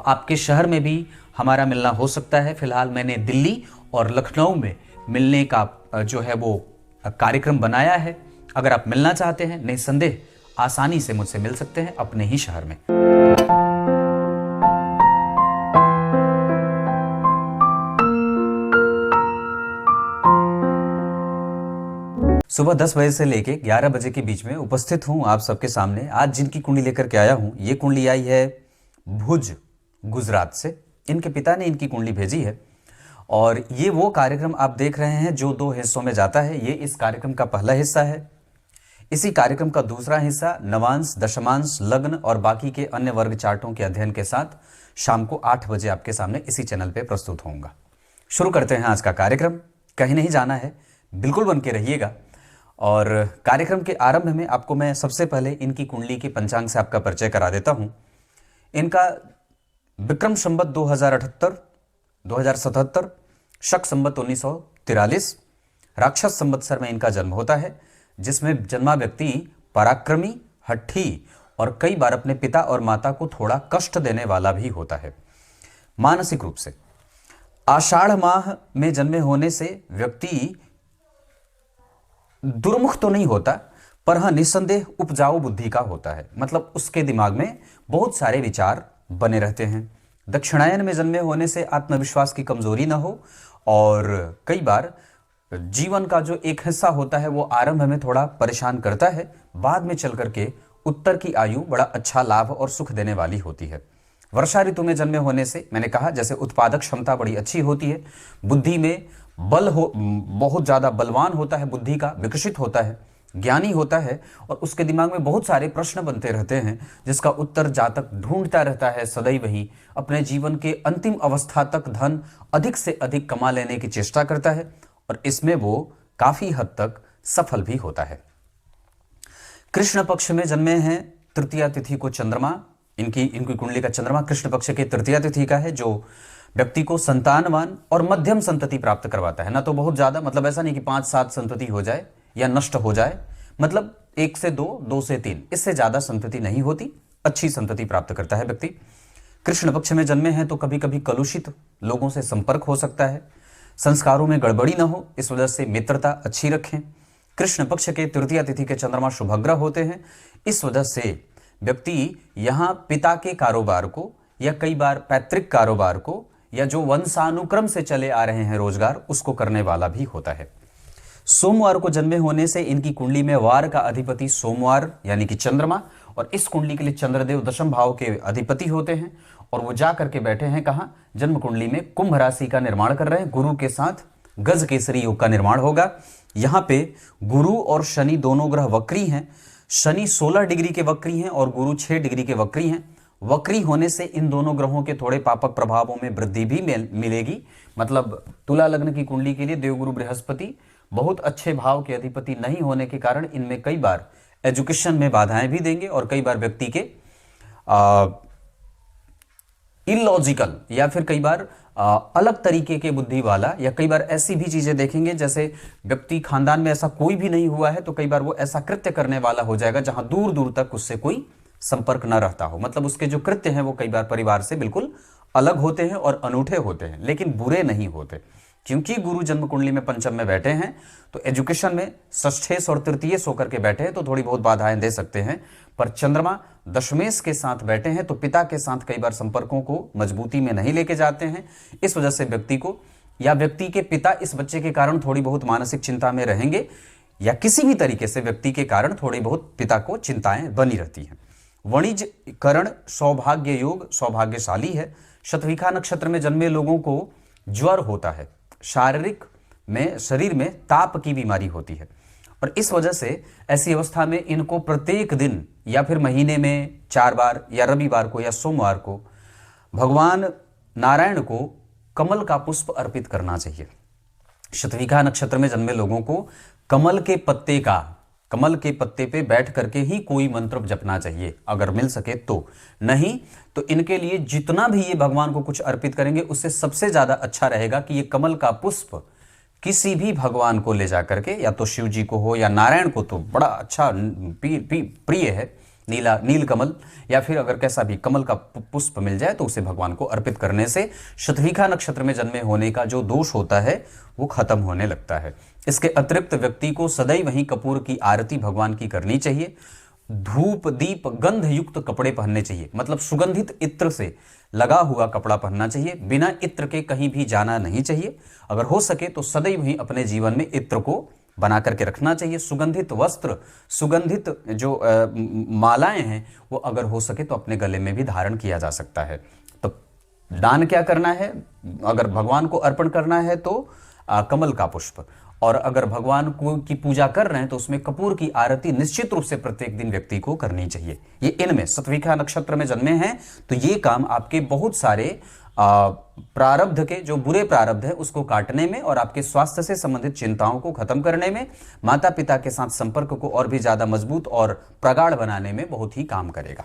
आपके शहर में भी हमारा मिलना हो सकता है। फिलहाल मैंने दिल्ली और लखनऊ में मिलने का जो है वो कार्यक्रम बनाया है। अगर आप मिलना चाहते हैं, निसंदेह आसानी से मुझसे मिल सकते हैं अपने ही शहर में। सुबह 10 बजे से लेके 11 बजे के बीच में उपस्थित हूं आप सबके सामने। आज जिनकी कुंडली लेकर के आया हूं, ये कुंडली आई है भुज, गुजरात से। इनके पिता ने इनकी कुंडली भेजी है और ये वो कार्यक्रम आप देख रहे हैं जो 2 हिस्सों में जाता है। ये इस कार्यक्रम का पहला हिस्सा है। इसी कार्यक्रम का दूसरा हिस्सा नवांश, दशमांश, लग्न और बाकी के अन्य वर्ग चार्टों के अध्ययन के साथ शाम को 8 बजे आपके सामने इसी चैनल पे प्रस्तुत होऊंगा। शुरू करते हैं आज का कार्यक्रम। कहीं नहीं जाना है, बिल्कुल बन के रहिएगा। और कार्यक्रम के आरंभ में आपको मैं सबसे पहले इनकी कुंडली के पंचांग से आपका परिचय करा देता हूं। इनका विक्रम संवत 2077, शक संवत 1943, राक्षस संवत्सर में इनका जन्म होता है, जिसमें जन्मा व्यक्ति पराक्रमी, हट्ठी और कई बार अपने पिता और माता को थोड़ा कष्ट देने वाला भी होता है मानसिक रूप से। आषाढ़ माह में जन्मे होने से व्यक्ति दुर्मुख तो नहीं होता, पर हाँ निस्संदेह उपजाऊ बुद्धि का होता है। मतलब उसके दिमाग में बहुत सारे विचार बने रहते हैं। दक्षिणायन में जन्मे होने से आत्मविश्वास की कमजोरी ना हो और कई बार जीवन का जो एक हिस्सा होता है वो आरंभ में थोड़ा परेशान करता है, बाद में चल करके उत्तर की आयु बड़ा अच्छा लाभ और सुख देने वाली होती है। वर्षा ऋतु में जन्मे होने से मैंने कहा जैसे उत्पादक क्षमता बड़ी अच्छी होती है, बुद्धि में बल हो, बहुत ज़्यादा बलवान होता है, बुद्धि का विकसित होता है, ज्ञानी होता है और उसके दिमाग में बहुत सारे प्रश्न बनते रहते हैं जिसका उत्तर जातक ढूंढता रहता है सदैव ही। अपने जीवन के अंतिम अवस्था तक धन अधिक से अधिक कमा लेने की चेष्टा करता है और इसमें वो काफी हद तक सफल भी होता है। कृष्ण पक्ष में जन्मे हैं, तृतीया तिथि को चंद्रमा, इनकी कुंडली का चंद्रमा कृष्ण पक्ष के तृतीया तिथि का है, जो व्यक्ति को संतानवान और मध्यम संतति प्राप्त करवाता है। ना तो बहुत ज्यादा, मतलब ऐसा नहीं कि 5-7 संतति हो जाए या नष्ट हो जाए, मतलब 1 से 2, 2 से 3, इससे ज्यादा संतति नहीं होती, अच्छी संतति प्राप्त करता है व्यक्ति। कृष्ण पक्ष में जन्मे हैं तो कभी कभी कलुषित लोगों से संपर्क हो सकता है, संस्कारों में गड़बड़ी न हो, इस वजह से मित्रता अच्छी रखें। कृष्ण पक्ष के तृतीया तिथि के चंद्रमा शुभग्रह होते हैं, इस वजह से व्यक्ति यहाँ पिता के कारोबार को या कई बार पैतृक कारोबार को या जो वंशानुक्रम से चले आ रहे हैं रोजगार, उसको करने वाला भी होता है। सोमवार को जन्मे होने से इनकी कुंडली में वार का अधिपति सोमवार यानी कि चंद्रमा, और इस कुंडली के लिए चंद्रदेव दशम भाव के अधिपति होते हैं और वो जा करके बैठे हैं कहाँ, जन्म कुंडली में कुंभ राशि का निर्माण कर रहे हैं। गुरु के साथ गज केसरी योग का निर्माण होगा। यहाँ पे गुरु और शनि दोनों ग्रह वक्री हैं। शनि 16 डिग्री के वक्री हैं और गुरु 6 डिग्री के वक्री हैं। वक्री होने से इन दोनों ग्रहों के थोड़े पापक प्रभावों में वृद्धि भी मिलेगी। मतलब तुला लग्न की कुंडली के लिए देवगुरु बृहस्पति बहुत अच्छे भाव के अधिपति नहीं होने के कारण इनमें कई बार एजुकेशन में बाधाएं भी देंगे और कई बार व्यक्ति के इलॉजिकल या फिर कई बार अलग तरीके के बुद्धि वाला, या कई बार ऐसी भी चीजें देखेंगे जैसे व्यक्ति खानदान में ऐसा कोई भी नहीं हुआ है तो कई बार वो ऐसा कृत्य करने वाला हो जाएगा जहां दूर दूर तक उससे कोई संपर्क न रहता हो। मतलब उसके जो कृत्य हैं वो कई बार परिवार से बिल्कुल अलग होते हैं और अनूठे होते हैं, लेकिन बुरे नहीं होते, क्योंकि गुरु जन्म कुंडली में पंचम में बैठे हैं तो एजुकेशन में षष्ठेश और तृतीयेश होकर के बैठे हैं तो थोड़ी बहुत बाधाएं दे सकते हैं। पर चंद्रमा दशमेश के साथ बैठे हैं तो पिता के साथ कई बार संपर्कों को मजबूती में नहीं लेके जाते हैं। इस वजह से व्यक्ति को या व्यक्ति के पिता इस बच्चे के कारण थोड़ी बहुत मानसिक चिंता में रहेंगे, या किसी भी तरीके से व्यक्ति के कारण थोड़ी बहुत पिता को चिंताएं बनी रहती हैं। वणिज करण सौभाग्य योग सौभाग्यशाली है। शतभिखा नक्षत्र में जन्मे लोगों को ज्वर होता है, शारीरिक में शरीर में ताप की बीमारी होती है और इस वजह से ऐसी अवस्था में इनको प्रत्येक दिन या फिर महीने में 4 बार या रविवार को या सोमवार को भगवान नारायण को कमल का पुष्प अर्पित करना चाहिए। शतभिखा नक्षत्र में जन्मे लोगों को कमल के पत्ते पे बैठ करके ही कोई मंत्र जपना चाहिए अगर मिल सके तो, नहीं तो इनके लिए जितना भी ये भगवान को कुछ अर्पित करेंगे उससे सबसे ज्यादा अच्छा रहेगा कि ये कमल का पुष्प किसी भी भगवान को ले जा करके, या तो शिव जी को हो या नारायण को तो बड़ा अच्छा प्रिय है, नील कमल या फिर अगर कैसा भी कमल का पुष्प मिल जाए तो उसे भगवान को अर्पित करने से शतभिखा नक्षत्र में जन्मे होने का जो दोष होता है वो खत्म होने लगता है। इसके अतिरिक्त व्यक्ति को सदैव वहीं कपूर की आरती भगवान की करनी चाहिए। धूप दीप गंध युक्त कपड़े पहनने चाहिए, मतलब सुगंधित इत्र से लगा हुआ कपड़ा पहनना चाहिए। बिना इत्र के कहीं भी जाना नहीं चाहिए। अगर हो सके तो सदैव ही अपने जीवन में इत्र को बना करके रखना चाहिए। सुगंधित वस्त्र, सुगंधित जो मालाएं हैं वो अगर हो सके तो अपने गले में भी धारण किया जा सकता है। तो दान क्या करना है? अगर भगवान को अर्पण करना है तो कमल का पुष्प, और अगर भगवान को की पूजा कर रहे हैं तो उसमें कपूर की आरती निश्चित रूप से प्रत्येक दिन व्यक्ति को करनी चाहिए। ये इनमें शतभिखा नक्षत्र में जन्मे हैं तो ये काम आपके बहुत सारे प्रारब्ध के जो बुरे प्रारब्ध है उसको काटने में और आपके स्वास्थ्य से संबंधित चिंताओं को खत्म करने में, माता पिता के साथ संपर्क को और भी ज्यादा मजबूत और प्रगाढ़ बनाने में बहुत ही काम करेगा।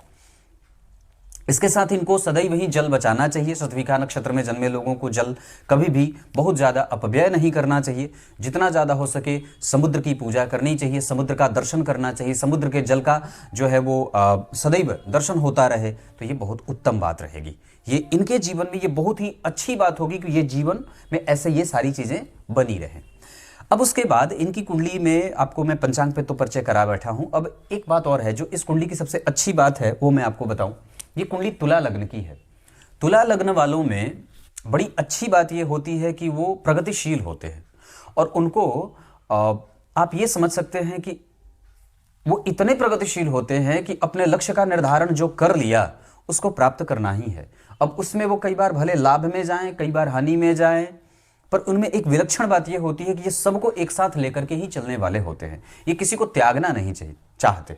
इसके साथ इनको सदैव ही जल बचाना चाहिए। शतभिखा नक्षत्र में जन्मे लोगों को जल कभी भी बहुत ज़्यादा अपव्यय नहीं करना चाहिए। जितना ज़्यादा हो सके समुद्र की पूजा करनी चाहिए, समुद्र का दर्शन करना चाहिए, समुद्र के जल का जो है वो सदैव दर्शन होता रहे तो ये बहुत उत्तम बात रहेगी। ये इनके जीवन में ये बहुत ही अच्छी बात होगी कि ये जीवन में ऐसे ये सारी चीज़ें बनी रहें। अब उसके बाद इनकी कुंडली में आपको मैं पंचांग पे तो परिचय करा बैठा हूँ। अब एक बात और है जो इस कुंडली की सबसे अच्छी बात है वो मैं आपको बताऊँ। ये कुंडली तुला लग्न की है। तुला लग्न वालों में बड़ी अच्छी बात ये होती है कि वो प्रगतिशील होते हैं और उनको आप ये समझ सकते हैं कि वो इतने प्रगतिशील होते हैं कि अपने लक्ष्य का निर्धारण जो कर लिया उसको प्राप्त करना ही है। अब उसमें वो कई बार भले लाभ में जाएं, कई बार हानि में जाएं, पर उनमें एक विलक्षण बात ये होती है कि ये सबको एक साथ लेकर के ही चलने वाले होते हैं। ये किसी को त्यागना नहीं चाहते।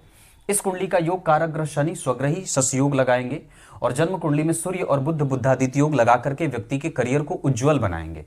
इस कुंडली का योग कारक ग्रह शनि स्वग्रही शश योग लगाएंगे और जन्म कुंडली में सूर्य और बुध बुद्धादित्य योग लगा करके व्यक्ति के करियर को उज्जवल बनाएंगे।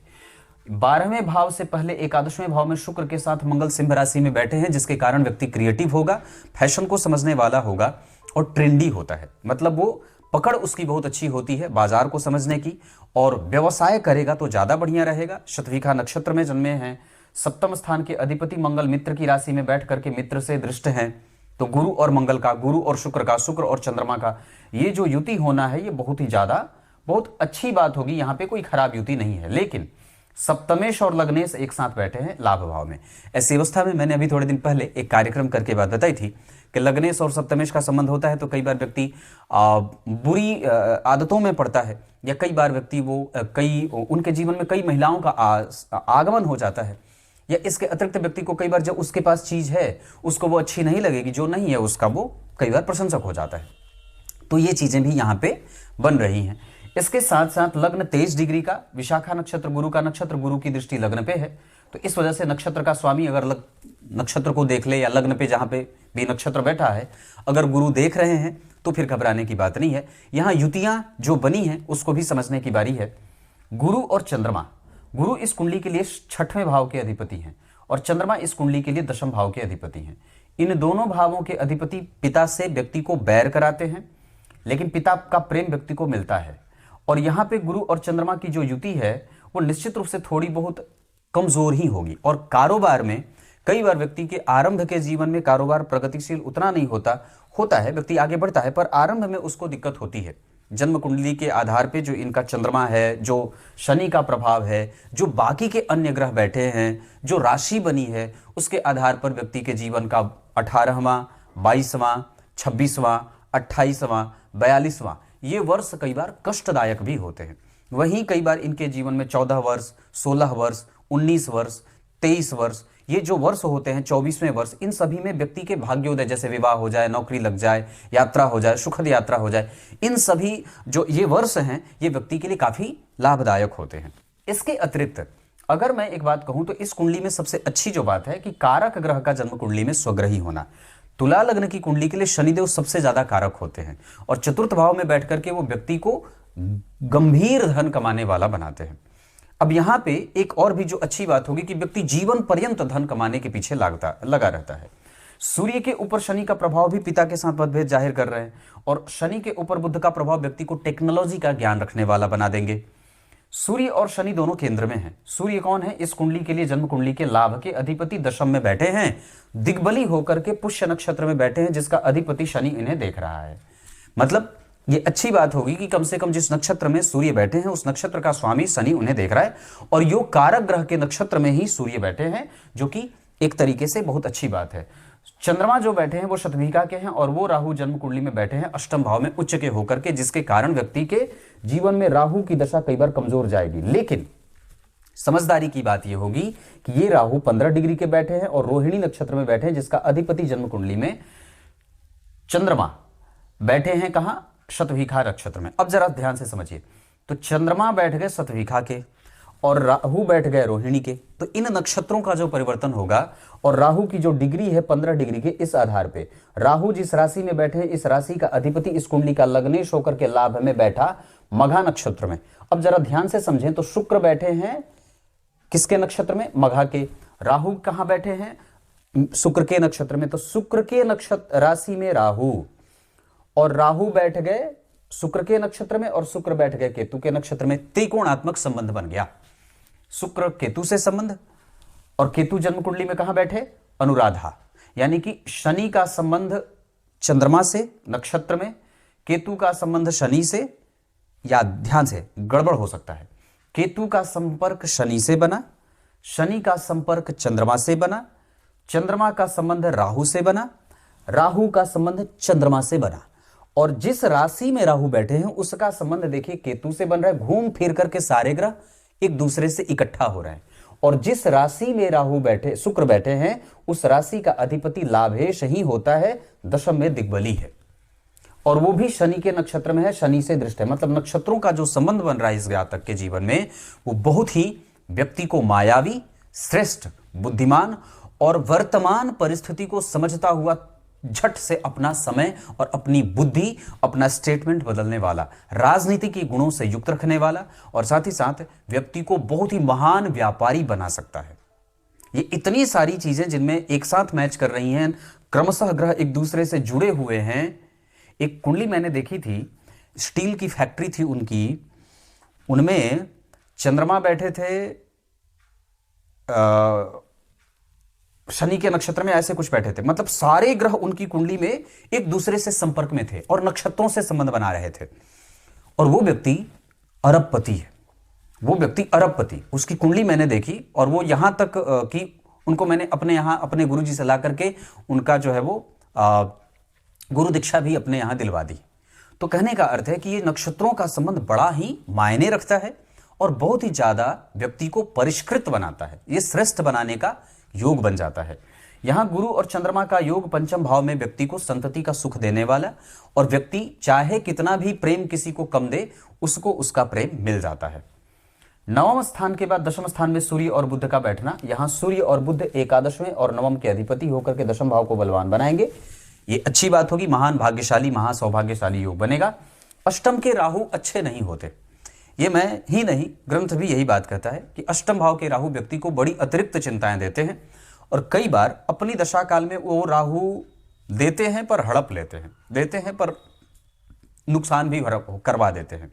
12वें भाव से पहले एकादशवें भाव में शुक्र के साथ मंगल सिंह राशि में बैठे हैं, जिसके कारण व्यक्ति क्रिएटिव होगा, फैशन को समझने वाला होगा और ट्रेंडी होता है। मतलब वो पकड़ उसकी बहुत अच्छी होती है बाजार को समझने की, और व्यवसाय करेगा तो ज्यादा बढ़िया रहेगा। शतभिखा नक्षत्र में जन्मे हैं, सप्तम स्थान के अधिपति मंगल मित्र की राशि में बैठ करके मित्र से दृष्ट हैं, तो गुरु और मंगल का, गुरु और शुक्र का, शुक्र और चंद्रमा का ये जो युति होना है ये बहुत ही ज्यादा बहुत अच्छी बात होगी। यहाँ पे कोई खराब युति नहीं है। लेकिन सप्तमेश और लग्नेश एक साथ बैठे हैं लाभ भाव में। ऐसी अवस्था में मैंने अभी थोड़े दिन पहले एक कार्यक्रम करके बात बताई थी कि लग्नेश और सप्तमेश का संबंध होता है तो कई बार व्यक्ति बुरी आदतों में पड़ता है, या कई बार व्यक्ति वो उनके जीवन में कई महिलाओं का आगमन हो जाता है, या इसके अतिरिक्त व्यक्ति को कई बार जब उसके पास चीज है उसको वो अच्छी नहीं लगेगी, जो नहीं है उसका वो कई बार प्रशंसक हो जाता है। तो ये चीजें भी यहाँ पे बन रही हैं। इसके साथ साथ लग्न 23 डिग्री का, विशाखा नक्षत्र गुरु का नक्षत्र, गुरु की दृष्टि लग्न पे है, तो इस वजह से नक्षत्र का स्वामी अगर नक्षत्र को देख ले या लग्न पे जहां पे भी नक्षत्र बैठा है अगर गुरु देख रहे हैं तो फिर घबराने की बात नहीं है। यहाँ युतियां जो बनी हैं उसको भी समझने की बारी है। गुरु और चंद्रमा, गुरु इस कुंडली के लिए 6वें भाव के अधिपति हैं और चंद्रमा इस कुंडली के लिए 10वें भाव के अधिपति हैं। इन दोनों भावों के अधिपति पिता से व्यक्ति को बैर कराते हैं, लेकिन पिता का प्रेम व्यक्ति को मिलता है। और यहाँ पे गुरु और चंद्रमा की जो युति है वो निश्चित रूप से थोड़ी बहुत कमजोर ही होगी। और कारोबार में कई बार व्यक्ति के आरंभ के जीवन में कारोबार प्रगतिशील उतना नहीं होता है, व्यक्ति आगे बढ़ता है पर आरंभ में उसको दिक्कत होती है। जन्म कुंडली के आधार पे जो इनका चंद्रमा है, जो शनि का प्रभाव है, जो बाकी के अन्य ग्रह बैठे हैं, जो राशि बनी है, उसके आधार पर व्यक्ति के जीवन का 18वां, 22वां, 26वां, 28वां, 42वां ये वर्ष कई बार कष्टदायक भी होते हैं। वहीं कई बार इनके जीवन में 14 वर्ष, 16 वर्ष, 19 वर्ष, 23 वर्ष ये जो वर्ष होते हैं, 24वें वर्ष, इन सभी में व्यक्ति के भाग्योदय, जैसे विवाह हो जाए, नौकरी लग जाए, यात्रा हो जाए, सुखद यात्रा हो जाए, इन सभी जो ये वर्ष हैं ये व्यक्ति के लिए काफी लाभदायक होते हैं। इसके अतिरिक्त अगर मैं एक बात कहूं तो इस कुंडली में सबसे अच्छी जो बात है कि कारक ग्रह का जन्म कुंडली में स्वग्रही होना। तुला लग्न की कुंडली के लिए शनिदेव सबसे ज्यादा कारक होते हैं और चतुर्थ भाव में बैठ करके वो व्यक्ति को गंभीर धन कमाने वाला बनाते हैं। अब यहाँ पे एक और भी जो अच्छी बात होगी कि व्यक्ति जीवन पर्यंत धन कमाने के पीछे लगा रहता है। सूर्य के ऊपर शनि का प्रभाव भी पिता के साथ मतभेद जाहिर कर रहे हैं और शनि के ऊपर बुध का प्रभाव व्यक्ति को टेक्नोलॉजी का ज्ञान रखने वाला बना देंगे। सूर्य और शनि दोनों केंद्र में हैं। सूर्य कौन है? इस कुंडली के लिए, जन्म कुंडली के लाभ के अधिपति दशम में बैठे हैं, दिग्बली होकर के पुष्य नक्षत्र में बैठे हैं, जिसका अधिपति शनि इन्हें देख रहा है। मतलब ये अच्छी बात होगी कि कम से कम जिस नक्षत्र में सूर्य बैठे हैं उस नक्षत्र का स्वामी शनि उन्हें देख रहा है, और योग कारक ग्रह के नक्षत्र में ही सूर्य बैठे हैं, जो कि एक तरीके से बहुत अच्छी बात है। चंद्रमा जो बैठे हैं वो शतभिका के हैं, और वो राहु जन्म कुंडली में बैठे हैं अष्टम भाव में उच्च के होकर के, जिसके कारण व्यक्ति के जीवन में राहु की दशा कई बार कमजोर जाएगी। लेकिन समझदारी की बात यह होगी कि ये राहु 15 डिग्री के बैठे हैं और रोहिणी नक्षत्र में बैठे हैं, जिसका अधिपति जन्म कुंडली में चंद्रमा बैठे हैं। कहां? शतभिखा नक्षत्र में। अब जरा ध्यान से समझिए, तो चंद्रमा बैठ गए शतभिखा के और राहु बैठ गए रोहिणी के, तो इन नक्षत्रों का जो परिवर्तन होगा, और राहु की जो डिग्री है 15 डिग्री के, इस आधार पे राहु जिस राशि में बैठे हैं इस राशि का अधिपति इस कुंडली का लग्नेश होकर के लाभ में बैठा मघा नक्षत्र में। अब जरा ध्यान से समझें, तो शुक्र बैठे हैं किसके नक्षत्र में? मघा के। राहु कहां बैठे हैं? शुक्र के नक्षत्र में। तो शुक्र के नक्षत्र राशि में राहु, और राहु बैठ गए शुक्र के नक्षत्र में और शुक्र बैठ गए केतु के नक्षत्र में, त्रिकोणात्मक संबंध बन गया। शुक्र केतु से संबंध, और केतु जन्म कुंडली में कहां बैठे? अनुराधा, यानी कि शनि का संबंध चंद्रमा से नक्षत्र में, केतु का संबंध शनि से, या ध्यान से गड़बड़ हो सकता है, केतु का संपर्क शनि से बना, शनि का संपर्क चंद्रमा से बना, चंद्रमा का संबंध राहु से बना, राहु का संबंध चंद्रमा से बना, और जिस राशि में राहु बैठे हैं उसका संबंध देखिए केतु से बन रहा है। घूम फिर करके सारे ग्रह एक दूसरे से इकट्ठा हो रहे हैं, और जिस राशि में राहु बैठे, शुक्र बैठे हैं, उस राशि का अधिपति लाभेश ही होता है, दशम में दिग्बली है, और वो भी शनि के नक्षत्र में है, शनि से दृष्ट है। मतलब नक्षत्रों का जो संबंध बन रहा है इस जातक के जीवन में, वो बहुत ही व्यक्ति को मायावी, श्रेष्ठ, बुद्धिमान और वर्तमान परिस्थिति को समझता हुआ झट से अपना समय और अपनी बुद्धि, अपना स्टेटमेंट बदलने वाला, राजनीति के गुणों से युक्त रखने वाला, और साथ ही साथ व्यक्ति को बहुत ही महान व्यापारी बना सकता है। ये इतनी सारी चीजें जिनमें एक साथ मैच कर रही हैं, क्रमशः ग्रह एक दूसरे से जुड़े हुए हैं। एक कुंडली मैंने देखी थी, स्टील की फैक्ट्री थी उनकी, उनमें चंद्रमा बैठे थे शनि के नक्षत्र में, ऐसे कुछ बैठे थे। मतलब सारे ग्रह उनकी कुंडली में एक दूसरे से संपर्क में थे और नक्षत्रों से संबंध बना रहे थे, और वो व्यक्ति अरबपति है। वो व्यक्ति अरबपति, उसकी कुंडली मैंने देखी, और वो यहां तक कि उनको मैंने अपने यहां अपने गुरुजी से ला करके उनका जो है वो गुरु दीक्षा भी अपने यहां दिलवा दी। तो कहने का अर्थ है कि ये नक्षत्रों का संबंध बड़ा ही मायने रखता है और बहुत ही ज्यादा व्यक्ति को परिष्कृत बनाता है, ये श्रेष्ठ बनाने का योग बन जाता है। यहां गुरु और चंद्रमा का योग पंचम भाव में व्यक्ति को संतति का सुख देने वाला, और व्यक्ति चाहे कितना भी प्रेम किसी को कम दे, उसको उसका प्रेम मिल जाता है। नवम स्थान के बाद दशम स्थान में सूर्य और बुध का बैठना, यहां सूर्य और बुध एकादशवें और नवम के अधिपति होकर के दशम भाव को बलवान बनाएंगे। ये अच्छी बात होगी, महान भाग्यशाली, महा सौभाग्यशाली योग बनेगा। अष्टम के राहु अच्छे नहीं होते, ये मैं ही नहीं, ग्रंथ भी यही बात कहता है कि अष्टम भाव के राहु व्यक्ति को बड़ी अतिरिक्त चिंताएं देते हैं, और कई बार अपनी दशा काल में वो राहु देते हैं पर हड़प लेते हैं, देते हैं पर नुकसान भी करवा देते हैं,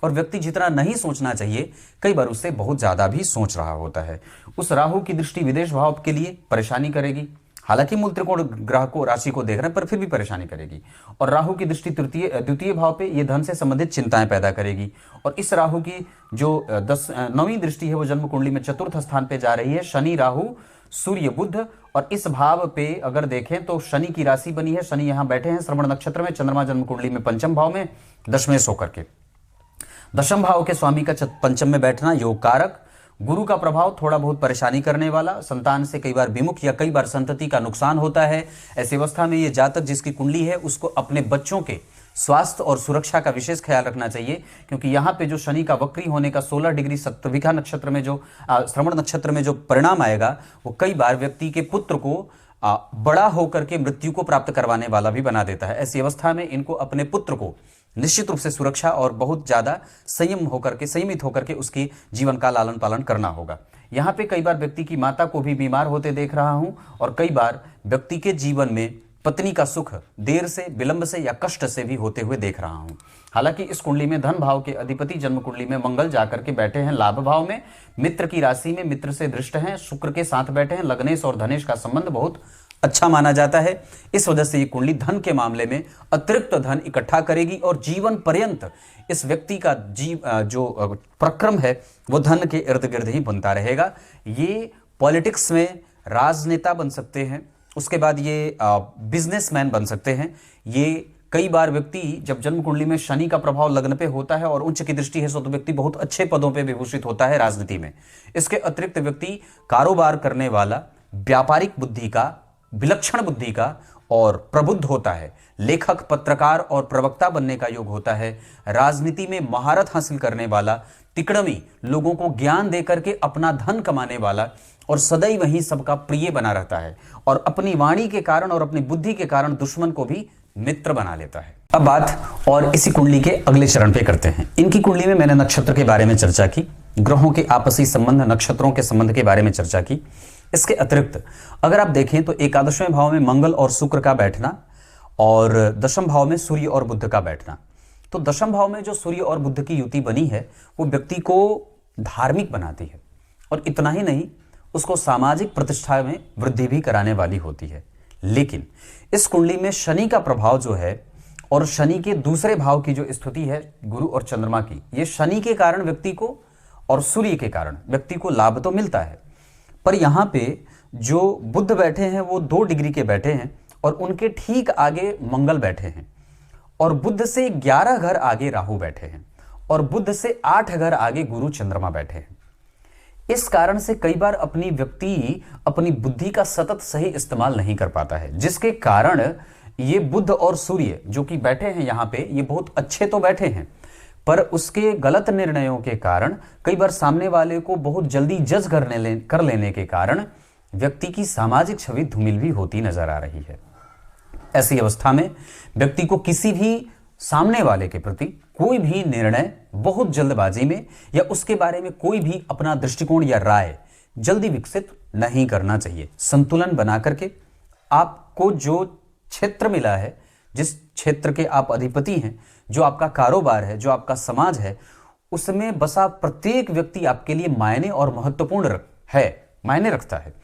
और व्यक्ति जितना नहीं सोचना चाहिए कई बार उससे बहुत ज्यादा भी सोच रहा होता है। उस राहु की दृष्टि विदेश भाव के लिए परेशानी करेगी, हालांकि मूल त्रिकोण ग्रह को, राशि को देख रहे हैं, पर फिर भी परेशानी करेगी। और राहु की दृष्टि द्वितीय भाव पे ये धन से संबंधित चिंताएं पैदा करेगी। और इस राहु की जो 9वीं दृष्टि है वो जन्म कुंडली में चतुर्थ स्थान पे जा रही है, शनि राहु सूर्य बुध। और इस भाव पे अगर देखें तो शनि की राशि बनी है, शनि यहां बैठे हैं श्रवण नक्षत्र में, चंद्रमा जन्म कुंडली में पंचम भाव में दशमेश होकर के, दशम भाव के स्वामी का पंचम में बैठना योग कारक। गुरु का प्रभाव थोड़ा बहुत परेशानी करने वाला, संतान से कई बार विमुख या कई बार संतति का नुकसान होता है। ऐसी अवस्था में ये जातक जिसकी कुंडली है उसको अपने बच्चों के स्वास्थ्य और सुरक्षा का विशेष ख्याल रखना चाहिए, क्योंकि यहाँ पे जो शनि का वक्री होने का 16 डिग्री शतभिखा नक्षत्र में जो श्रवण नक्षत्र में जो परिणाम आएगा, वो कई बार व्यक्ति के पुत्र को बड़ा होकर के मृत्यु को प्राप्त करवाने वाला भी बना देता है। ऐसी अवस्था में इनको अपने पुत्र को निश्चित रूप से सुरक्षा और बहुत ज्यादा संयमित होकर के उसकी जीवन का लालन पालन करना होगा। यहाँ पे कई बार व्यक्ति की माता को भी बीमार होते देख रहा हूं, और कई बार व्यक्ति के जीवन में पत्नी का सुख देर से, विलंब से या कष्ट से भी होते हुए देख रहा हूं। हालांकि इस कुंडली में धन भाव के अधिपति जन्म कुंडली में मंगल जाकर के बैठे हैं लाभ भाव में, मित्र की राशि में, मित्र से दृष्ट हैं, शुक्र के साथ बैठे हैं, लग्नेश और धनेश का संबंध बहुत अच्छा माना जाता है। इस वजह से ये कुंडली धन के मामले में अतिरिक्त धन इकट्ठा करेगी और जीवन पर्यंत इस व्यक्ति का जो प्रक्रम है वो धन के इर्द गिर्द ही बनता रहेगा। ये पॉलिटिक्स में राजनेता बन सकते हैं, उसके बाद ये बिजनेसमैन बन सकते हैं। ये कई बार व्यक्ति जब जन्म कुंडली में शनि का प्रभाव लग्न पे होता है और उच्च की दृष्टि है तो व्यक्ति बहुत अच्छे पदों पे विभूषित होता है राजनीति में। इसके अतिरिक्त व्यक्ति कारोबार करने वाला, व्यापारिक बुद्धि का, विलक्षण बुद्धि का और प्रबुद्ध होता है। लेखक, पत्रकार और प्रवक्ता बनने का योग होता है। राजनीति में महारत हासिल करने वाला, तिकड़मी, लोगों को ज्ञान देकर के अपना धन कमाने वाला और सदैव ही सबका प्रिय बना रहता है और अपनी वाणी के कारण और अपनी बुद्धि के कारण दुश्मन को भी मित्र बना लेता है। अब बात और इसी कुंडली के अगले चरण पे करते हैं। इनकी कुंडली में मैंने नक्षत्र के बारे में चर्चा की, ग्रहों के आपसी संबंध, नक्षत्रों के संबंध के बारे में चर्चा की। इसके अतिरिक्त अगर आप देखें तो एकादशवें भाव में मंगल और शुक्र का बैठना और दशम भाव में सूर्य और बुध का बैठना। तो दशम भाव में जो सूर्य और बुध की युति बनी है वो व्यक्ति को धार्मिक बनाती है और इतना ही नहीं, उसको सामाजिक प्रतिष्ठा में वृद्धि भी कराने वाली होती है। लेकिन इस कुंडली में शनि का प्रभाव जो है और शनि के दूसरे भाव की जो स्थिति है गुरु और चंद्रमा की, ये शनि के कारण व्यक्ति को और सूर्य के कारण व्यक्ति को लाभ तो मिलता है, पर यहां पे जो बुध बैठे हैं वो 2 डिग्री के बैठे हैं और उनके ठीक आगे मंगल बैठे हैं और बुध से 11 घर आगे राहु बैठे हैं और बुध से 8 घर आगे गुरु चंद्रमा बैठे हैं। इस कारण से कई बार व्यक्ति अपनी बुद्धि का सतत सही इस्तेमाल नहीं कर पाता है, जिसके कारण ये बुध और सूर्य जो कि बैठे हैं यहाँ पे, ये बहुत अच्छे तो बैठे हैं पर उसके गलत निर्णयों के कारण कई बार सामने वाले को बहुत जल्दी जज कर लेने के कारण व्यक्ति की सामाजिक छवि धूमिल भी होती नजर आ रही है। ऐसी अवस्था में व्यक्ति को किसी भी सामने वाले के प्रति कोई भी निर्णय बहुत जल्दबाजी में या उसके बारे में कोई भी अपना दृष्टिकोण या राय जल्दी विकसित नहीं करना चाहिए। संतुलन बना करके आपको जो क्षेत्र मिला है, जिस क्षेत्र के आप अधिपति हैं, जो आपका कारोबार है, जो आपका समाज है, उसमें बसा प्रत्येक व्यक्ति आपके लिए मायने और महत्वपूर्ण मायने रखता है।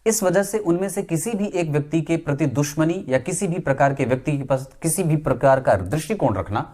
इस वजह से उनमें से किसी भी एक व्यक्ति के प्रति दुश्मनी या किसी भी प्रकार के व्यक्ति के पास किसी भी प्रकार का दृष्टिकोण रखना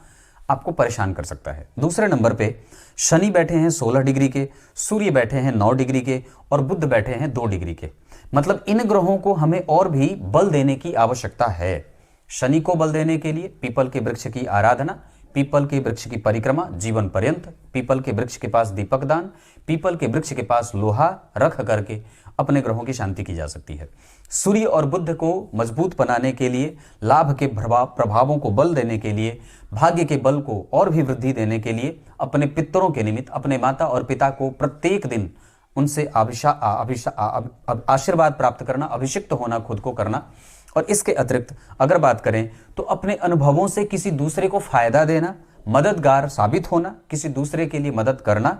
आपको परेशान कर सकता है। दूसरे नंबर पे शनि बैठे हैं 16 डिग्री के, सूर्य बैठे हैं 9 डिग्री के और बुध बैठे हैं 2 डिग्री के। मतलब इन ग्रहों को हमें और भी बल देने की आवश्यकता है। शनि को बल देने के लिए पीपल के वृक्ष की आराधना, पीपल के वृक्ष की परिक्रमा जीवन पर्यंत, पीपल के वृक्ष के पास दीपक दान, पीपल के वृक्ष के पास लोहा रख करके अपने ग्रहों की शांति की जा सकती है। सूर्य और बुध को मजबूत बनाने के लिए, लाभ के प्रभावों को बल देने के लिए, भाग्य के बल को और भी वृद्धि देने के लिए अपने पितरों के निमित्त अपने माता और पिता को प्रत्येक दिन उनसे आशीर्वाद प्राप्त करना, अभिषिक्त होना, खुद को करना। और इसके अतिरिक्त अगर बात करें तो अपने अनुभवों से किसी दूसरे को फायदा देना, मददगार साबित होना, किसी दूसरे के लिए मदद करना।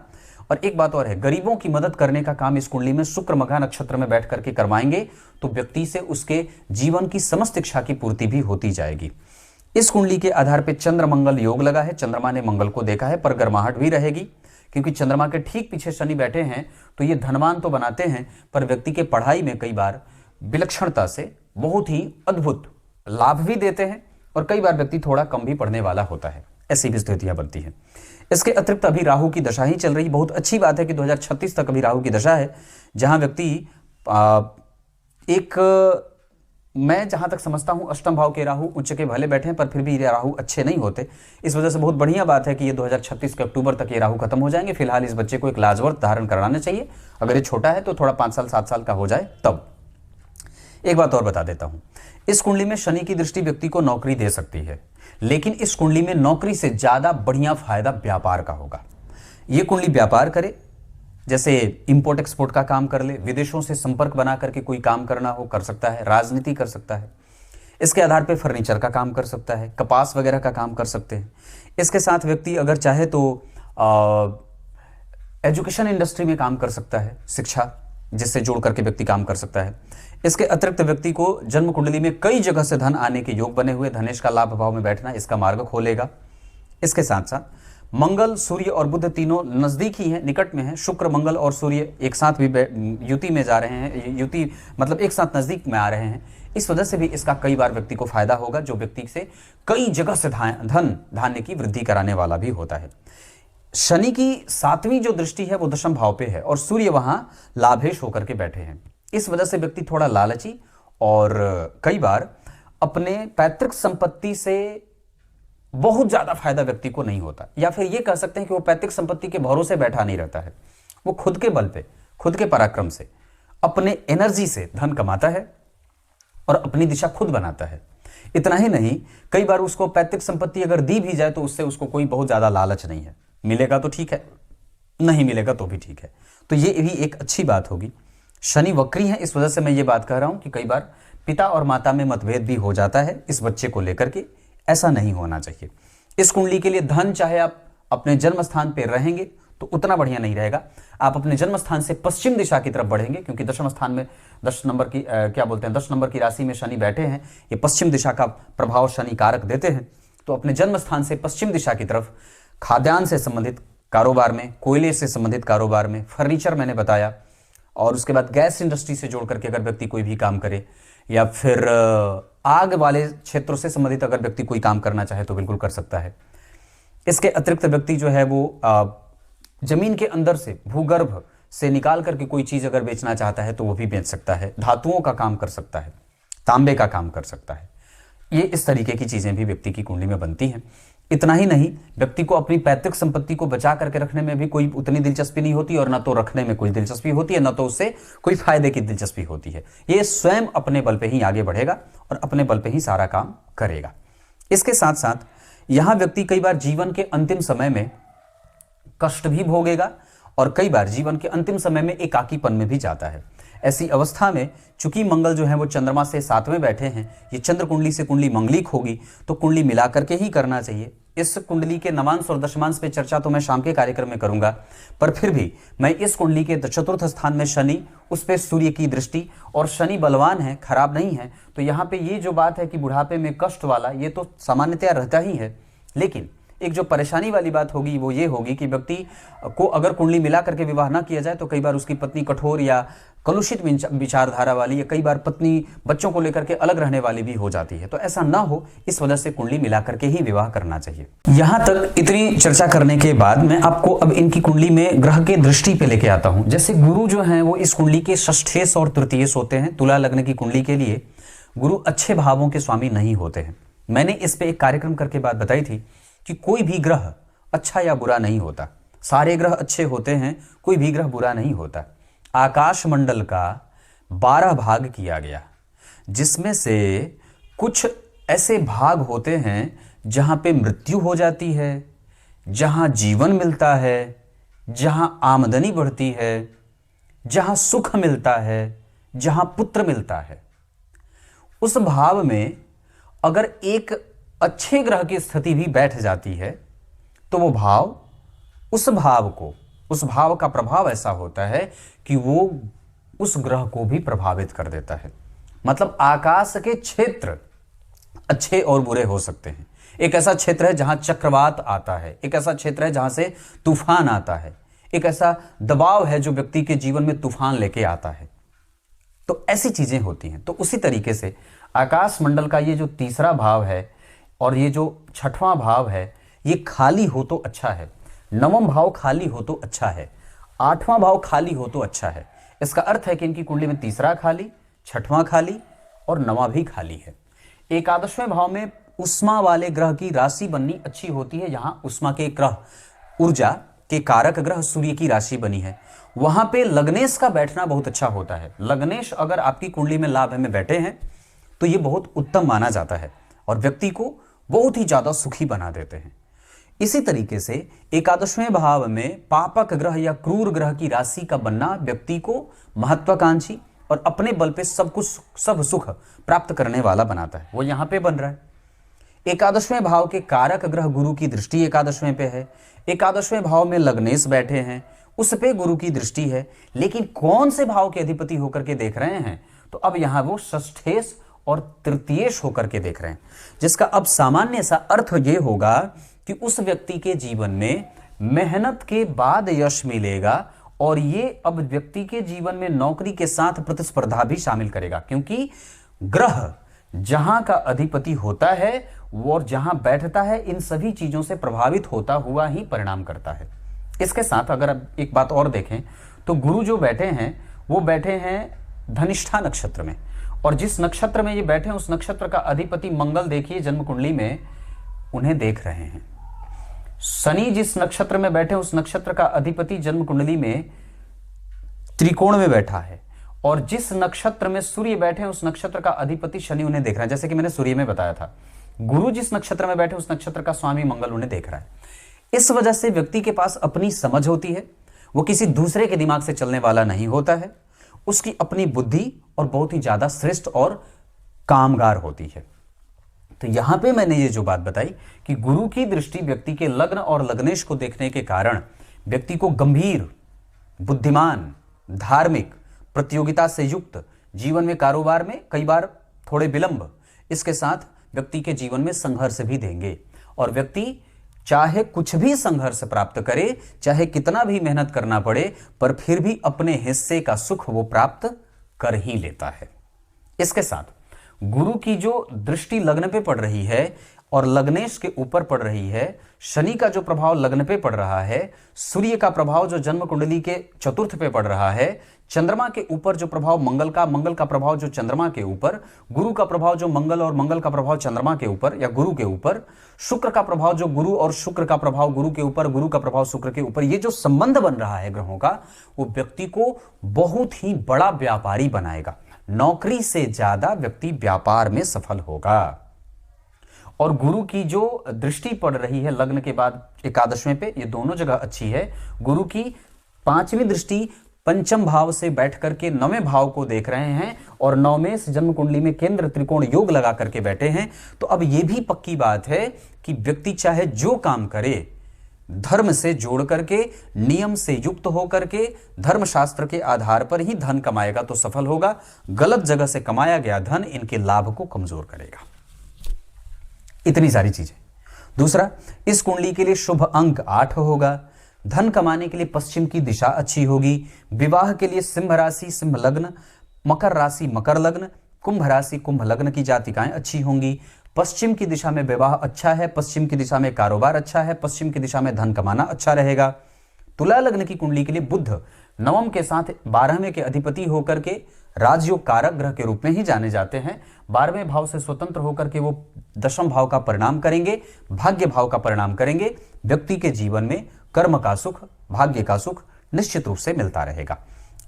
और एक बात और है, गरीबों की मदद करने का काम इस कुंडली में शुक्र मघा नक्षत्र में बैठ करके करवाएंगे तो व्यक्ति से उसके जीवन की समस्त इच्छा की पूर्ति भी होती जाएगी। इस कुंडली के आधार पर चंद्र मंगल योग लगा है, चंद्रमा ने मंगल को देखा है, पर गर्माहट भी रहेगी क्योंकि चंद्रमा के ठीक पीछे शनि बैठे हैं तो ये धनवान तो बनाते हैं पर व्यक्ति के पढ़ाई में कई बार विलक्षणता से बहुत ही अद्भुत लाभ भी देते हैं और कई बार व्यक्ति थोड़ा कम भी पढ़ने वाला होता है। ऐसी भी स्थितियां बनती हैं। इसके अतिरिक्त अभी राहु की दशा ही चल रही। बहुत अच्छी बात है कि 2036 तक अभी राहु की दशा है, जहां व्यक्ति मैं जहां तक समझता हूं अष्टम भाव के राहु उच्च के भले बैठे हैं पर फिर भी राहु अच्छे नहीं होते। इस वजह से बहुत बढ़िया बात है कि ये 2036 के अक्टूबर तक ये राहु खत्म हो जाएंगे। फिलहाल इस बच्चे को एक लाजवर्त धारण कराना चाहिए, अगर ये छोटा है तो थोड़ा 5 साल 7 साल का हो जाए तब। एक बात और बता देता हूं, इस कुंडली में शनि की दृष्टि व्यक्ति को नौकरी दे सकती है, लेकिन इस कुंडली में नौकरी से ज्यादा बढ़िया फायदा व्यापार का होगा। यह कुंडली व्यापार करे, जैसे इंपोर्ट एक्सपोर्ट का काम कर ले, विदेशों से संपर्क बना करके कोई काम करना हो कर सकता है, राजनीति कर सकता है, इसके आधार पे फर्नीचर का काम कर सकता है, कपास वगैरह का काम कर सकते हैं। इसके साथ व्यक्ति अगर चाहे तो एजुकेशन इंडस्ट्री में काम कर सकता है, शिक्षा जिससे जोड़ करके व्यक्ति काम कर सकता है। इसके अतिरिक्त व्यक्ति को जन्म कुंडली में कई जगह से धन आने के योग बने हुए, धनेश का लाभ भाव में बैठना इसका मार्ग खोलेगा। इसके साथ साथ मंगल, सूर्य और बुध तीनों नजदीक ही हैं, निकट में हैं। शुक्र, मंगल और सूर्य एक साथ भी युति में जा रहे हैं, युति मतलब एक साथ नजदीक में आ रहे हैं। इस वजह से भी इसका कई बार व्यक्ति को फायदा होगा, जो व्यक्ति से कई जगह से धन धान्य की वृद्धि कराने वाला भी होता है। शनि की 7वीं जो दृष्टि है वो दशम भाव पे है और सूर्य वहां लाभेश होकर के बैठे हैं। इस वजह से व्यक्ति थोड़ा लालची और कई बार अपने पैतृक संपत्ति से बहुत ज्यादा फायदा व्यक्ति को नहीं होता, या फिर ये कह सकते हैं कि वो पैतृक संपत्ति के भरोसे बैठा नहीं रहता है। वो खुद के बल पे, खुद के पराक्रम से, अपने एनर्जी से धन कमाता है और अपनी दिशा खुद बनाता है। इतना ही नहीं, कई बार उसको पैतृक संपत्ति अगर दी भी जाए तो उससे उसको कोई बहुत ज्यादा लालच नहीं है। मिलेगा तो ठीक है, नहीं मिलेगा तो भी ठीक है। तो ये भी एक अच्छी बात होगी। शनि वक्री है, इस वजह से मैं ये बात कह रहा हूं कि कई बार पिता और माता में मतभेद भी हो जाता है इस बच्चे को लेकर के। ऐसा नहीं होना चाहिए। इस कुंडली के लिए धन, चाहे आप अपने जन्म स्थान पर रहेंगे तो उतना बढ़िया नहीं रहेगा। आप अपने जन्म स्थान से पश्चिम दिशा की तरफ बढ़ेंगे, क्योंकि दशम स्थान में 10 नंबर की 10 नंबर की राशि में शनि बैठे हैं। ये पश्चिम दिशा का प्रभाव शनि कारक देते हैं। तो अपने जन्म स्थान से पश्चिम दिशा की तरफ खाद्यान्न से संबंधित कारोबार में, कोयले से संबंधित कारोबार में, फर्नीचर मैंने बताया, और उसके बाद गैस इंडस्ट्री से जोड़ करके अगर व्यक्ति कोई भी काम करे, या फिर आग वाले क्षेत्रों से संबंधित अगर व्यक्ति कोई काम करना चाहे तो बिल्कुल कर सकता है। इसके अतिरिक्त व्यक्ति जो है वो जमीन के अंदर से, भूगर्भ से निकाल करके कोई चीज अगर बेचना चाहता है तो वो भी बेच सकता है। धातुओं का काम कर सकता है, तांबे का काम कर सकता है। ये इस तरीके की चीजें भी व्यक्ति की कुंडली में बनती हैं। इतना ही नहीं, व्यक्ति को अपनी पैतृक संपत्ति को बचा करके रखने में भी कोई उतनी दिलचस्पी नहीं होती, और ना तो रखने में कोई दिलचस्पी होती है, ना तो उससे कोई फायदे की दिलचस्पी होती है। ये स्वयं अपने बल पे ही आगे बढ़ेगा और अपने बल पे ही सारा काम करेगा। इसके साथ साथ यहां व्यक्ति कई बार जीवन के अंतिम समय में कष्ट भी भोगेगा और कई बार जीवन के अंतिम समय में एकाकीपन में भी जाता है। ऐसी अवस्था में चूंकि मंगल जो है वो चंद्रमा से 7 में बैठे हैं, ये चंद्र कुंडली से कुंडली मंगलिक होगी, तो कुंडली मिला करके ही करना चाहिए। इस कुंडली के नवांश और दशमांश पे चर्चा तो मैं शाम के कार्यक्रम में करूंगा, पर फिर भी मैं इस कुंडली के चतुर्थ स्थान में शनि, उस पे सूर्य की दृष्टि, और शनि बलवान है, खराब नहीं है। तो यहाँ पे ये जो बात है कि बुढ़ापे में कष्ट वाला, ये तो सामान्यतया रहता ही है। लेकिन एक जो परेशानी वाली बात होगी वो ये होगी कि व्यक्ति को अगर कुंडली मिला करके विवाह ना किया जाए तो कई बार उसकी पत्नी कठोर या कलुषित विचारधारा वाली, या कई बार पत्नी बच्चों को लेकर के अलग रहने वाली भी हो जाती है। तो ऐसा ना हो, इस वजह से कुंडली मिला करके ही विवाह करना चाहिए। यहां तक इतनी चर्चा करने के बाद मैं आपको अब इनकी कुंडली में ग्रह के दृष्टि पे लेके आता हूं। जैसे गुरु जो है वो इस कुंडली के षष्ठेश और तृतीयेश होते हैं। तुला लग्न की कुंडली के लिए गुरु अच्छे भावों के स्वामी नहीं होते हैं। मैंने इस पे एक कार्यक्रम करके बात बताई थी कि कोई भी ग्रह अच्छा या बुरा नहीं होता, सारे ग्रह अच्छे होते हैं, कोई भी ग्रह बुरा नहीं होता। आकाश मंडल का 12 भाग किया गया, जिसमें से कुछ ऐसे भाग होते हैं जहां पे मृत्यु हो जाती है, जहां जीवन मिलता है, जहां आमदनी बढ़ती है, जहां सुख मिलता है, जहां पुत्र मिलता है। उस भाव में अगर एक अच्छे ग्रह की स्थिति भी बैठ जाती है तो वो भाव, उस भाव का प्रभाव ऐसा होता है कि वो उस ग्रह को भी प्रभावित कर देता है। मतलब आकाश के क्षेत्र अच्छे और बुरे हो सकते हैं। एक ऐसा क्षेत्र है जहां चक्रवात आता है, एक ऐसा क्षेत्र है जहां से तूफान आता है, एक ऐसा दबाव है जो व्यक्ति के जीवन में तूफान लेके आता है। तो ऐसी चीजें होती हैं। तो उसी तरीके से आकाश मंडल का ये जो तीसरा भाव है और ये जो 6वां भाव है, ये खाली हो तो अच्छा है। 9वां भाव खाली हो तो अच्छा है, 8वां भाव खाली हो तो अच्छा है। इसका अर्थ है कि इनकी कुंडली में तीसरा खाली, 6वां खाली और 9वां भी खाली है। एकादशवें भाव में उष्मा वाले ग्रह की राशि बननी अच्छी होती है। यहाँ उष्मा के ग्रह, ऊर्जा के कारक ग्रह सूर्य की राशि बनी है, वहां पे लग्नेश का बैठना बहुत अच्छा होता है। लग्नेश अगर आपकी कुंडली में लाभ में बैठे हैं तो ये बहुत उत्तम माना जाता है और व्यक्ति को बहुत ही ज्यादा सुखी बना देते हैं। इसी तरीके से एकादशवें भाव में पापक ग्रह या क्रूर ग्रह की राशि का बनना व्यक्ति को महत्वाकांक्षी और अपने बल पे सब सुख प्राप्त करने वाला बनाता है। वो यहां पे बन रहा है। एकादशवें भाव के कारक ग्रह गुरु की दृष्टि एकादशवें पे है। एकादशवें भाव में लग्नेश बैठे हैं, उस पे गुरु की दृष्टि है, लेकिन कौन से भाव के अधिपति होकर के देख रहे हैं, तो अब यहां वो षष्ठेश और तृतीयेश होकर के देख रहे हैं, जिसका अब सामान्य सा अर्थ ये होगा कि उस व्यक्ति के जीवन में मेहनत के बाद यश मिलेगा, और ये अब व्यक्ति के जीवन में नौकरी के साथ प्रतिस्पर्धा भी शामिल करेगा, क्योंकि ग्रह जहां का अधिपति होता है वो और जहां बैठता है, इन सभी चीजों से प्रभावित होता हुआ ही परिणाम करता है। इसके साथ अगर अब एक बात और देखें तो गुरु जो बैठे हैं वो बैठे हैं धनिष्ठा नक्षत्र में, और जिस नक्षत्र में ये बैठे हैं उस नक्षत्र का अधिपति मंगल देखिए जन्म कुंडली में उन्हें देख रहे हैं। शनि जिस नक्षत्र में बैठे उस नक्षत्र का अधिपति जन्म कुंडली में त्रिकोण में बैठा है, और जिस नक्षत्र में सूर्य बैठे हैं उस नक्षत्र का अधिपति शनि उन्हें देख रहा है। जैसे कि मैंने सूर्य में बताया था, गुरु जिस नक्षत्र में बैठे उस नक्षत्र का स्वामी मंगल उन्हें देख रहा है। इस वजह से व्यक्ति के पास अपनी समझ होती है, वो किसी दूसरे के दिमाग से चलने वाला नहीं होता है, उसकी अपनी बुद्धि और बहुत ही ज्यादा श्रेष्ठ और कामगार होती है। तो यहां पे मैंने ये जो बात बताई कि गुरु की दृष्टि व्यक्ति के लग्न और लग्नेश को देखने के कारण व्यक्ति को गंभीर, बुद्धिमान, धार्मिक, प्रतियोगिता से युक्त जीवन में, कारोबार में कई बार थोड़े विलंब, इसके साथ व्यक्ति के जीवन में संघर्ष भी देंगे, और व्यक्ति चाहे कुछ भी संघर्ष प्राप्त करे, चाहे कितना भी मेहनत करना पड़े, पर फिर भी अपने हिस्से का सुख वो प्राप्त कर ही लेता है। इसके साथ गुरु की जो दृष्टि लग्न पे पड़ रही है और लग्नेश के ऊपर पड़ रही है, शनि का जो प्रभाव लग्न पे पड़ रहा है, सूर्य का प्रभाव जो जन्म कुंडली के चतुर्थ पे पड़ रहा है, चंद्रमा के ऊपर जो प्रभाव मंगल का प्रभाव जो चंद्रमा के ऊपर, गुरु का प्रभाव जो मंगल और मंगल का प्रभाव चंद्रमा के ऊपर या गुरु के ऊपर, शुक्र का प्रभाव जो गुरु और शुक्र का प्रभाव गुरु के ऊपर, गुरु का प्रभाव शुक्र के ऊपर, ये जो संबंध बन रहा है ग्रहों का, वो व्यक्ति को बहुत ही बड़ा व्यापारी बनाएगा। नौकरी से ज्यादा व्यक्ति व्यापार में सफल होगा। और गुरु की जो दृष्टि पड़ रही है लग्न के बाद एकादशवें पे, ये दोनों जगह अच्छी है। गुरु की पांचवी दृष्टि पंचम भाव से बैठ करके नवें भाव को देख रहे हैं, और नवमें जन्म कुंडली में केंद्र त्रिकोण योग लगा करके बैठे हैं। तो अब यह भी पक्की बात है कि व्यक्ति चाहे जो काम करे, धर्म से जोड़ करके, नियम से युक्त होकर के, धर्मशास्त्र के आधार पर ही धन कमाएगा तो सफल होगा। गलत जगह से कमाया गया धन इनके लाभ को कमजोर करेगा। इतनी सारी चीजें। दूसरा, इस कुंडली के लिए शुभ अंक 8 होगा। धन कमाने के लिए पश्चिम की दिशा अच्छी होगी। विवाह के लिए सिंह राशि सिंह लग्न, मकर राशि मकर लग्न, कुंभ राशि कुंभ लग्न की जातिकाएं अच्छी होंगी। पश्चिम की दिशा में विवाह अच्छा है, पश्चिम की दिशा में कारोबार अच्छा है, पश्चिम की दिशा में धन कमाना अच्छा रहेगा। तुला लग्न की कुंडली के लिए बुध नवम के साथ 12वें के अधिपति होकर के राजयोग कारक ग्रह के रूप में ही जाने जाते हैं। 12वें भाव से स्वतंत्र होकर के वो दशम भाव का परिणाम करेंगे, भाग्य भाव का परिणाम करेंगे। व्यक्ति के जीवन में कर्म का सुख, भाग्य का सुख निश्चित रूप से मिलता रहेगा।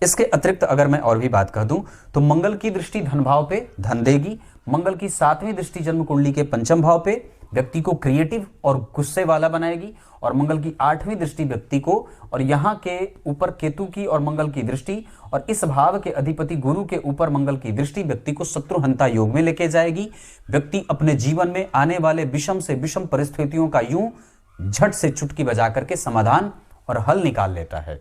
इसके अतिरिक्त अगर मैं और भी बात कर दूं तो मंगल की दृष्टि धन भाव पे धन देगी। मंगल की 7वीं दृष्टि जन्म कुंडली के पंचम भाव पे व्यक्ति को क्रिएटिव और गुस्से वाला बनाएगी, और मंगल की 8वीं दृष्टि व्यक्ति को, और यहां के ऊपर केतु की और मंगल की दृष्टि, और इस भाव के अधिपति गुरु के ऊपर मंगल की दृष्टि व्यक्ति को शत्रुहंता योग में लेके जाएगी। व्यक्ति अपने जीवन में आने वाले विषम से विषम परिस्थितियों का यूं झट से चुटकी बजा करके समाधान और हल निकाल लेता है।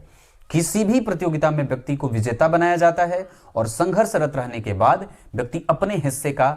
किसी भी प्रतियोगिता में व्यक्ति को विजेता बनाया जाता है, और संघर्षरत रहने के बाद व्यक्ति अपने हिस्से का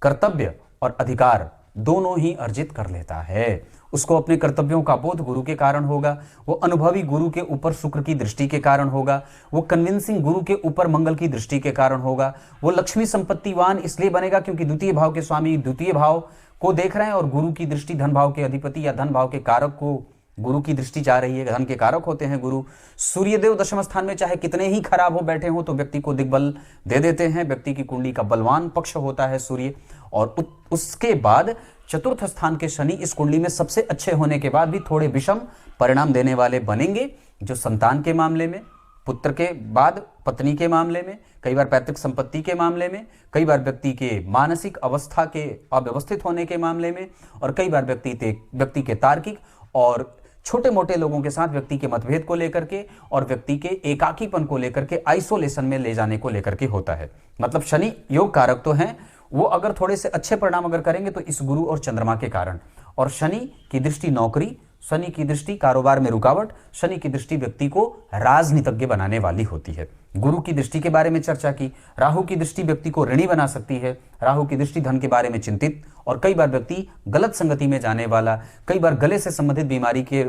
कर्तव्य और अधिकार दोनों ही अर्जित कर लेता है। उसको अपने कर्तव्यों का बोध गुरु के कारण होगा, वो अनुभवी गुरु के ऊपर शुक्र की दृष्टि के कारण होगा, वो कन्विंसिंग गुरु के ऊपर मंगल की दृष्टि के कारण होगा, वो लक्ष्मी संपत्तिवान इसलिए बनेगा क्योंकि द्वितीय भाव के स्वामी द्वितीय भाव को देख रहे हैं, और गुरु की दृष्टि धन भाव के अधिपति या धन भाव के कारक को गुरु की दृष्टि जा रही है। धन के कारक होते हैं गुरु। सूर्यदेव दशम स्थान में चाहे कितने ही खराब हो बैठे हो तो व्यक्ति को दिग्बल दे देते हैं। व्यक्ति की कुंडली का बलवान पक्ष होता है सूर्य। और उसके बाद चतुर्थ स्थान के शनि इस कुंडली में सबसे अच्छे होने के बाद भी थोड़े विषम परिणाम देने वाले बनेंगे, जो संतान के मामले में, पुत्र के बाद पत्नी के मामले में, कई बार पैतृक संपत्ति के मामले में, कई बार व्यक्ति के मानसिक अवस्था के अव्यवस्थित होने के मामले में, और कई बार व्यक्ति के तार्किक और छोटे मोटे लोगों के साथ व्यक्ति के मतभेद को लेकर के, और व्यक्ति के एकाकीपन को लेकर के, आइसोलेशन में ले जाने को लेकर के होता है। मतलब शनि योग कारक तो हैं, वो अगर थोड़े से अच्छे परिणाम अगर करेंगे तो इस गुरु और चंद्रमा के कारण। और शनि की दृष्टि नौकरी, शनि की दृष्टि कारोबार में रुकावट, शनि की दृष्टि व्यक्ति को राजनीतिज्ञ बनाने वाली होती है। गुरु की दृष्टि के बारे में चर्चा की। राहु की दृष्टि व्यक्ति को ऋणी बना सकती है। राहु की दृष्टि धन के बारे में चिंतित और कई बार व्यक्ति गलत संगति में जाने वाला, कई बार गले से संबंधित बीमारी के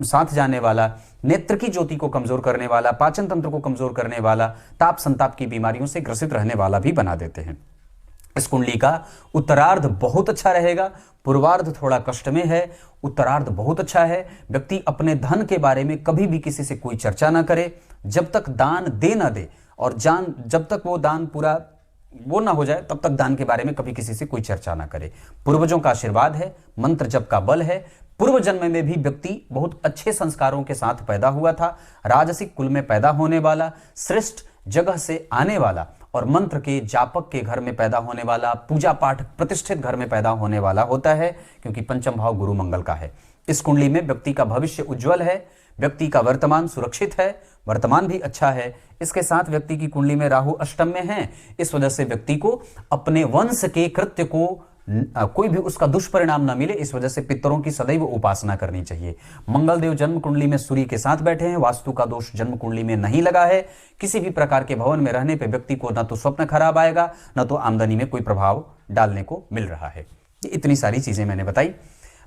साथ जाने वाला, नेत्र की ज्योति को कमजोर करने वाला, पाचन तंत्र को कमजोर करने वाला, ताप संताप की बीमारियों से ग्रसित रहने वाला भी बना देते हैं। इस कुंडली का उत्तरार्ध बहुत अच्छा रहेगा, पूर्वार्ध थोड़ा कष्ट में है, उत्तरार्ध बहुत अच्छा है। व्यक्ति अपने धन के बारे में कभी भी किसी से कोई चर्चा ना करे, जब तक दान दे ना दे और जब तक वो दान पूरा वो ना हो जाए तब तक दान के बारे में कभी किसी से कोई चर्चा ना करे। पूर्वजों का आशीर्वाद है, मंत्र जप का बल है। पूर्व जन्म में भी व्यक्ति बहुत अच्छे संस्कारों के साथ पैदा हुआ था, राजसिक कुल में पैदा होने वाला, श्रेष्ठ जगह से आने वाला और मंत्र के जापक के घर में पैदा होने वाला, पूजा पाठ प्रतिष्ठित घर में पैदा होने वाला होता है, क्योंकि पंचम भाव गुरु मंगल का है। इस कुंडली में व्यक्ति का भविष्य उज्जवल है, व्यक्ति का वर्तमान सुरक्षित है, वर्तमान भी अच्छा है। इसके साथ व्यक्ति की कुंडली में राहु अष्टम में है, इस वजह से व्यक्ति को अपने वंश के कृत्य को कोई भी उसका दुष्परिणाम ना मिले, इस वजह से पितरों की सदैव उपासना करनी चाहिए। मंगल देव जन्म कुंडली में सूर्य के साथ बैठे हैं, वास्तु का दोष जन्म कुंडली में नहीं लगा है। किसी भी प्रकार के भवन में रहने पर व्यक्ति को ना तो स्वप्न खराब आएगा, ना तो आमदनी में कोई प्रभाव डालने को मिल रहा है। ये इतनी सारी चीजें मैंने बताई।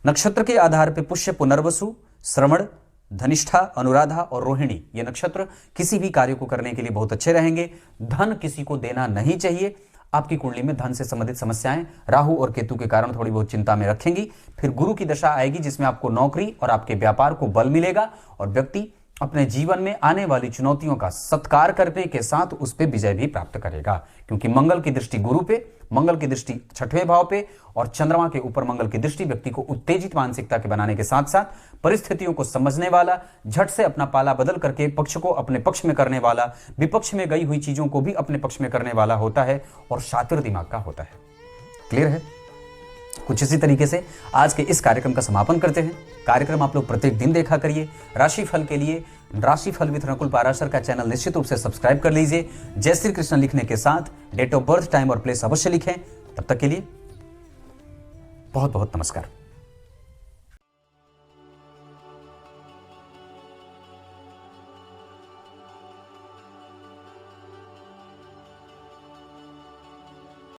नक्षत्र के आधार पर पुष्य, पुनर्वसु, श्रवण, धनिष्ठा, अनुराधा और रोहिणी ये नक्षत्र किसी भी कार्य को करने के लिए बहुत अच्छे रहेंगे। धन किसी को देना नहीं चाहिए। आपकी कुंडली में धन से संबंधित समस्याएं राहु और केतु के कारण थोड़ी बहुत चिंता में रखेंगी। फिर गुरु की दशा आएगी जिसमें आपको नौकरी और आपके व्यापार को बल मिलेगा और व्यक्ति अपने जीवन में आने वाली चुनौतियों का सत्कार करने के साथ उस पर विजय भी प्राप्त करेगा, क्योंकि मंगल की दृष्टि गुरु पे, मंगल की दृष्टि छठवें भाव पे और चंद्रमा के ऊपर मंगल की दृष्टि व्यक्ति को उत्तेजित मानसिकता के बनाने के साथ साथ परिस्थितियों को समझने वाला, झट से अपना पाला बदल करके पक्ष को अपने पक्ष में करने वाला, विपक्ष में गई हुई चीजों को भी अपने पक्ष में करने वाला होता है और शातिर दिमाग का होता है। क्लियर है? कुछ इसी तरीके से आज के इस कार्यक्रम का समापन करते हैं। कार्यक्रम आप लोग प्रत्येक दिन देखा करिए। राशिफल के लिए राशिफल विद नकुल पाराशर का चैनल निश्चित रूप से सब्सक्राइब कर लीजिए। जय श्री कृष्ण लिखने के साथ डेट ऑफ बर्थ, टाइम और प्लेस अवश्य लिखें। तब तक के लिए बहुत बहुत नमस्कार।